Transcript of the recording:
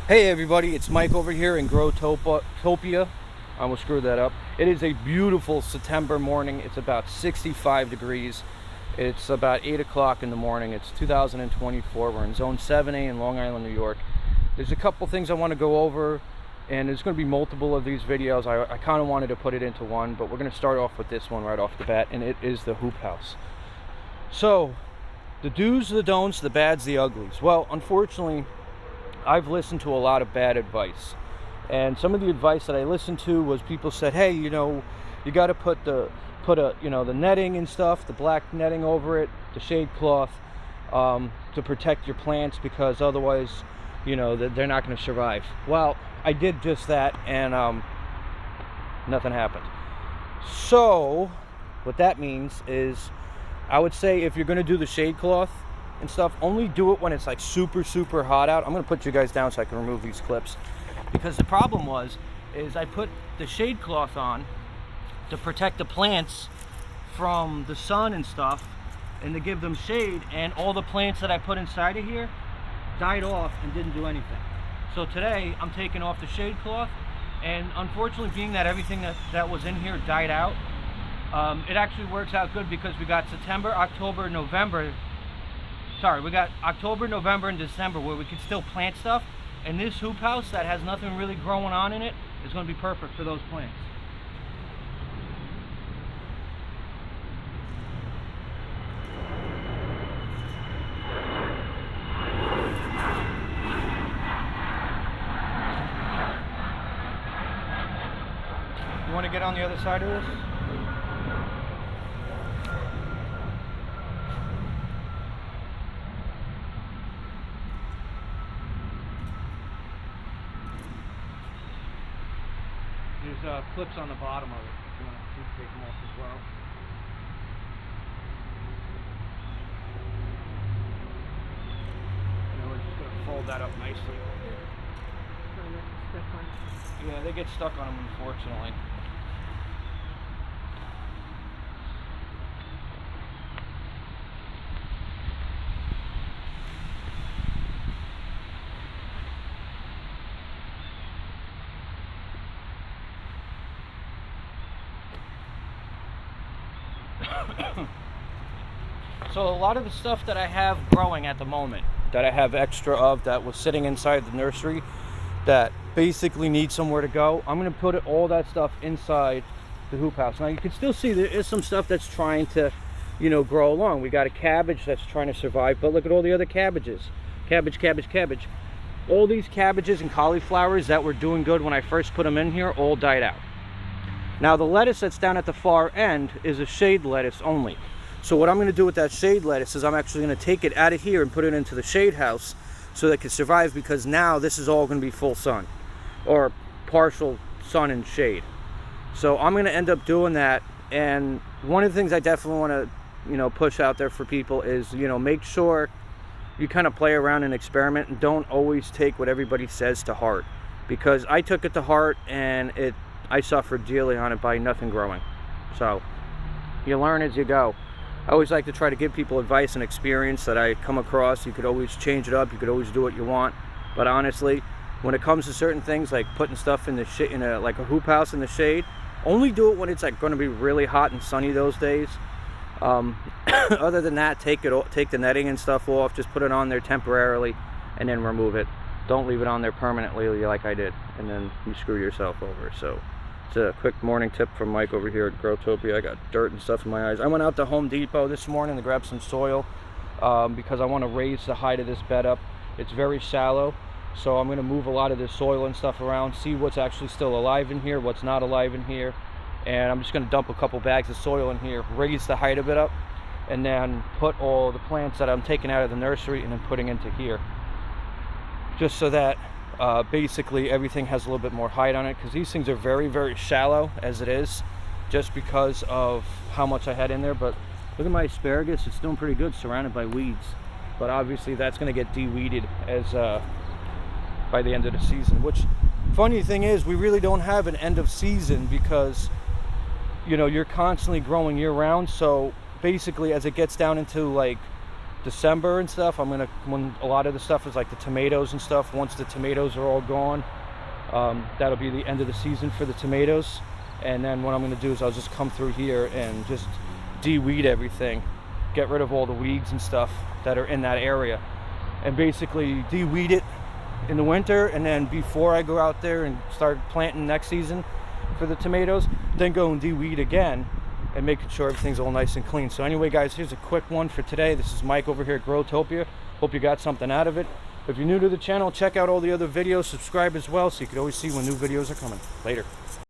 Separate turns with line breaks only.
Hey everybody, it's Mike over here in Growtopia. I almost screwed that up. It is a beautiful September morning. It's about 65 degrees. It's about 8 o'clock in the morning. It's 2024. We're in Zone 7A in Long Island, New York. There's a couple things I want to go over, and there's going to be multiple of these videos. I kind of wanted to put it into one, but we're going to start off with this one right off the bat, and it is the hoop house. So, the do's, the don'ts, the bads, the uglies. Well, unfortunately, I've listened to a lot of bad advice, and some of the advice that I listened to was people said, hey, you got to put the netting and stuff, the black netting over it, the shade cloth, to protect your plants, because otherwise they're not going to survive. Well, I did just that, and nothing happened. So what that means is, I would say, if you're going to do the shade cloth and stuff, only do it when it's like super hot out. I'm going to put you guys down so I can remove these clips, because the problem is I put the shade cloth on to protect the plants from the sun and stuff, and to give them shade, and all the plants that I put inside of here died off and didn't do anything. So today I'm taking off the shade cloth, and unfortunately, being that everything that was in here died out, it actually works out good, because we got October, November, and December where we can still plant stuff, and this hoop house that has nothing really growing on in it is going to be perfect for those plants. You want to get on the other side of this? There's clips on the bottom of it if you want to take them off as well. We're just going to fold that up nicely. Yeah, they get stuck on them, unfortunately. So a lot of the stuff that I have growing at the moment, that I have extra of, that was sitting inside the nursery, that basically needs somewhere to go, I'm going to put all that stuff inside the hoop house. Now you can still see there is some stuff that's trying to grow along. We got a cabbage that's trying to survive, but look at all the other cabbages. Cabbage. All these cabbages and cauliflowers that were doing good when I first put them in here all died out. Now the lettuce that's down at the far end is a shade lettuce only. So what I'm going to do with that shade lettuce is I'm actually going to take it out of here and put it into the shade house so that it can survive, because now this is all going to be full sun or partial sun and shade. So I'm going to end up doing that. And one of the things I definitely want to push out there for people is make sure you kind of play around and experiment, and don't always take what everybody says to heart, because I took it to heart and I suffered dearly on it by nothing growing. So you learn as you go. I always like to try to give people advice and experience that I come across. You could always change it up, you could always do what you want, but honestly, when it comes to certain things like putting stuff in the like a hoop house in the shade, only do it when it's like going to be really hot and sunny those days. Other than that, take the netting and stuff off, just put it on there temporarily and then remove it. Don't leave it on there permanently like I did, and then you screw yourself over. So it's a quick morning tip from Mike over here at Growtopia. I got dirt and stuff in my eyes. I went out to Home Depot this morning to grab some soil, because I want to raise the height of this bed up. It's very shallow, so I'm going to move a lot of this soil and stuff around, see what's actually still alive in here, what's not alive in here, and I'm just going to dump a couple bags of soil in here, raise the height of it up, and then put all the plants that I'm taking out of the nursery and then putting into here, just so that basically everything has a little bit more height on it, because these things are very shallow as it is, just because of how much I had in there. But look at my asparagus, it's doing pretty good, surrounded by weeds, but obviously that's going to get de-weeded as by the end of the season. Which, funny thing is, we really don't have an end of season, because you're constantly growing year round. So basically, as it gets down into like December and stuff, when a lot of the stuff is like the tomatoes and stuff, once the tomatoes are all gone, that'll be the end of the season for the tomatoes. And then what I'm going to do is I'll just come through here and just de-weed everything, get rid of all the weeds and stuff that are in that area, and basically de-weed it in the winter. And then before I go out there and start planting next season for the tomatoes, then go and de-weed again and making sure everything's all nice and clean. So anyway, guys, here's a quick one for today. This is Mike over here at Growtopia. Hope you got something out of it. If you're new to the channel, check out all the other videos, subscribe as well, so you can always see when new videos are coming. Later.